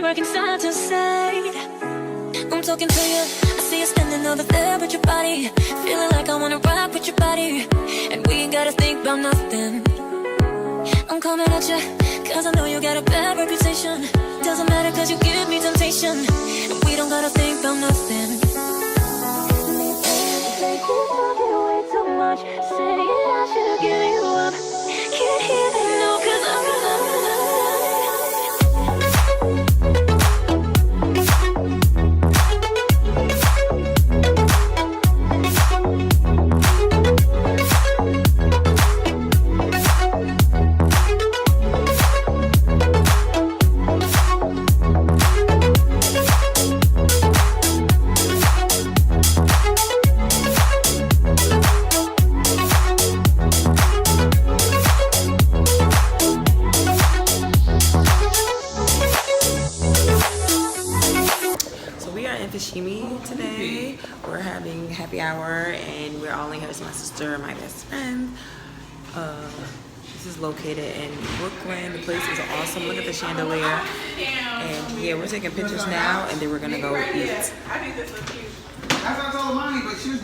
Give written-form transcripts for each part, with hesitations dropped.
working side to side. I'm talking to you, I see you standing over there with your body, feeling like I wanna rock with your body, and we ain't gotta think about nothing. I'm coming at you, cause I know you got a bad reputation. Doesn't matter cause you give me temptation, and we don't gotta think about nothing. They keep talking way too much, saying I should give you up. Can't hear them no, cause today. We're having happy hour and we're all in here. It's my sister and my best friend. This is located in Brooklyn. The place is awesome. Look at the chandelier. And yeah, we're taking pictures now and then we're gonna go eat. I think this looks cute. That's what I told Mommy, but she was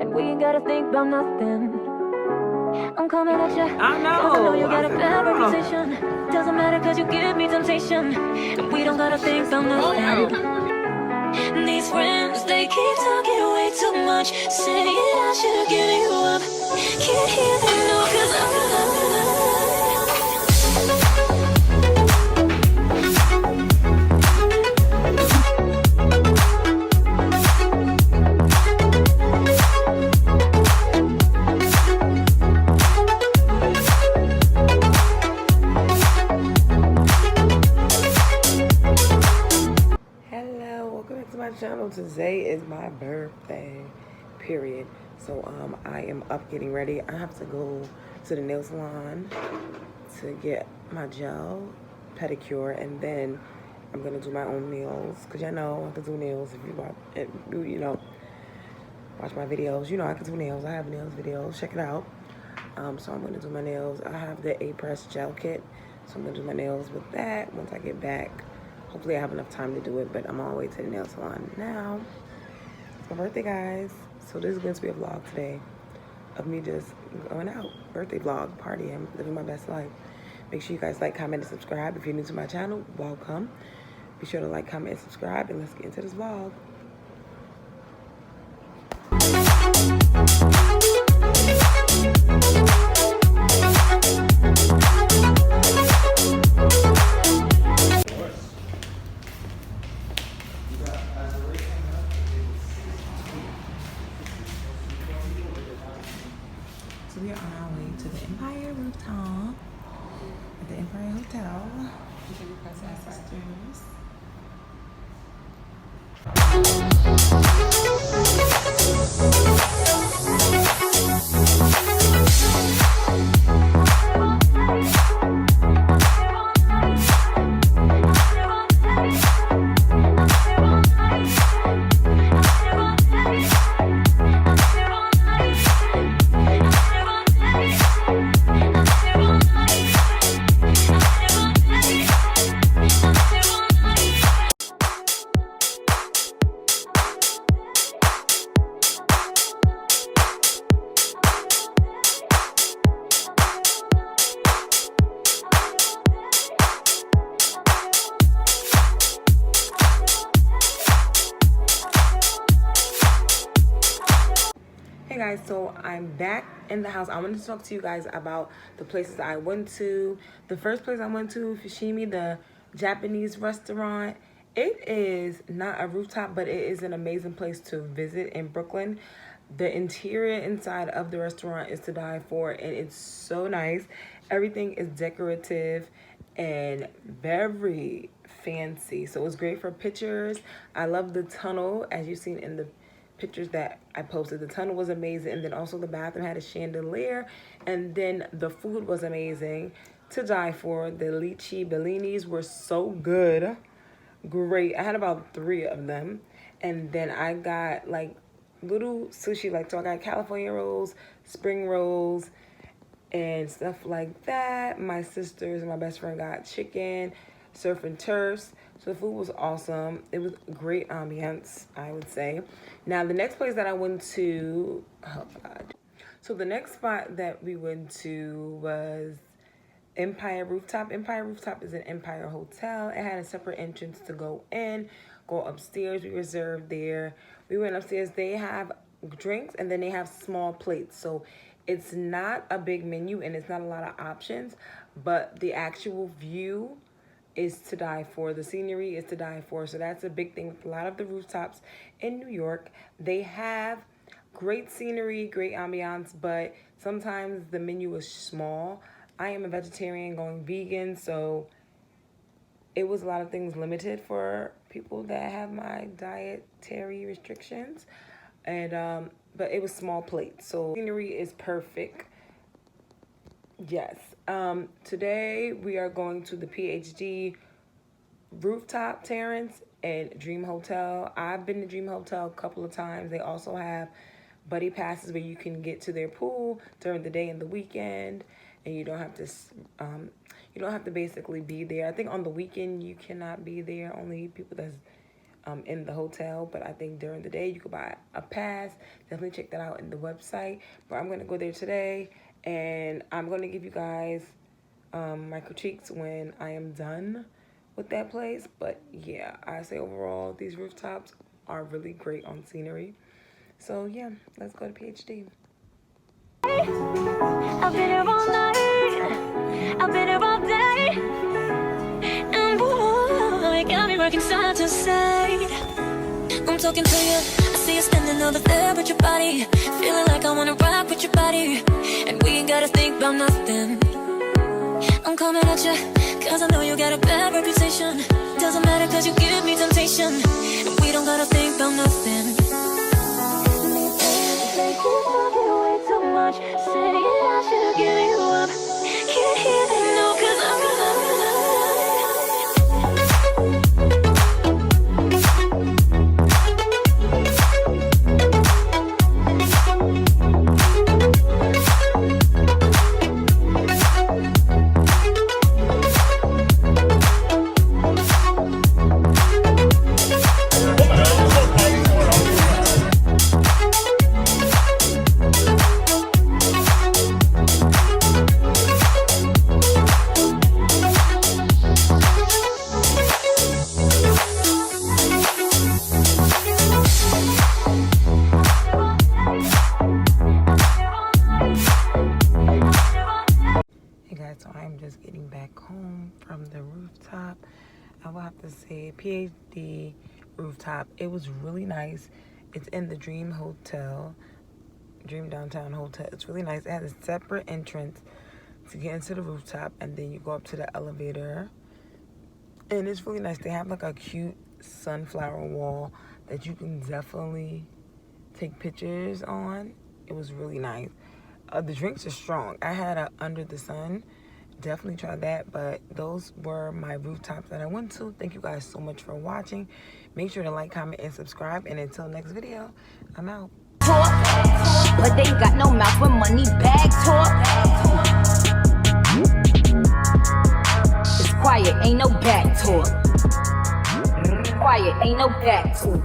and we ain't gotta think about nothing. I'm coming at you, I know. cause I know you got a bad reputation. Doesn't matter cause you give me temptation, and we don't gotta think about nothing. These friends, they keep talking way too much, saying I should give you up. Can't hear them no, cause channel. Today is my birthday, period. So I am up getting ready. I have to go to the nail salon to get my gel pedicure, and then I'm gonna do my own nails, because y'all know I can do nails. If you watch it, you know, watch my videos, you know I can do nails. I have nails videos, check it out. So I'm gonna do my nails. I have the A-Press gel kit, so I'm gonna do my nails with that once I get back. Hopefully I have enough time to do it, but I'm on my way to the nail salon now. It's my birthday, guys. So this is going to be a vlog today of me just going out. Birthday vlog, partying, living my best life. Make sure you guys like, comment, and subscribe. If you're new to my channel, welcome. Be sure to like, comment, and subscribe, and let's get into this vlog. So we are on our way to the Empire Rooftop at the Empire Hotel. We're with my sisters. Hey guys, so I'm back in the house. I wanted to talk to you guys about the places that I went to. The first place I went to, Fushimi, the Japanese restaurant, it is not a rooftop, but it is an amazing place to visit in Brooklyn. The interior inside of the restaurant is to die for, and it's so nice. Everything is decorative and very fancy, so it's great for pictures. I love the tunnel, as you've seen in the pictures that I posted. The tunnel was amazing, and then also the bathroom had a chandelier, and then the food was amazing to die for. The lychee bellinis were so good. Great. I had about 3 of them, and then I got like little sushi, like, so I got California rolls, spring rolls, and stuff like that. My sisters and my best friend got chicken, surf and turfs. So the food was awesome. It was great ambiance, I would say. Now the next place that I went to, oh God. So the next spot that we went to was Empire Rooftop. Empire Rooftop is an Empire hotel. It had a separate entrance to go in, go upstairs. We reserved there. We went upstairs. They have drinks, and then they have small plates. So it's not a big menu, and it's not a lot of options, but the actual view is to die for. The scenery is to die for. So that's a big thing with a lot of the rooftops in New York. They have great scenery, great ambiance, but sometimes the menu is small. I am a vegetarian going vegan, so it was a lot of things limited for people that have my dietary restrictions. And but it was small plates, so scenery is perfect. Yes. Today we are going to the PhD Rooftop Terrace and Dream Hotel. I've been to Dream Hotel a couple of times. They also have buddy passes where you can get to their pool during the day and the weekend, and you don't have to basically be there. I think on the weekend you cannot be there, only people that's in the hotel, but I think during the day you could buy a pass. Definitely check that out in the website. But I'm gonna go there today, and I'm gonna give you guys my critiques when I am done with that place. But yeah, I say overall these rooftops are really great on scenery. So yeah, let's go to PhD. I've been here all night, I've been here all day, and boy, you got me working side to side. I'm talking to you, I see you standing over there with your body, feeling like I wanna rock with your body, and we ain't gotta think about nothing. I'm coming at you, cause I know you got a bad reputation. Doesn't matter cause you give me temptation, and we don't gotta think about nothing. Say you're talking way too much, say I should've given you up. Can't hear that no, cause So I'm just getting back home from the rooftop. I will have to say PhD Rooftop, it was really nice. It's in the Dream Hotel, Dream Downtown Hotel. It's really nice. It has a separate entrance to get into the rooftop, and then you go up to the elevator, and it's really nice. They have like a cute sunflower wall that you can definitely take pictures on. It was really nice. The drinks are strong. I had a Under the Sun. Definitely try that. But those were my rooftops that I went to. Thank you guys so much for watching. Make sure to like, comment, and subscribe. And until next video, I'm out. Talk, but they got no mouth when money bag talk. It's quiet, ain't no back talk. Quiet, ain't no back talk.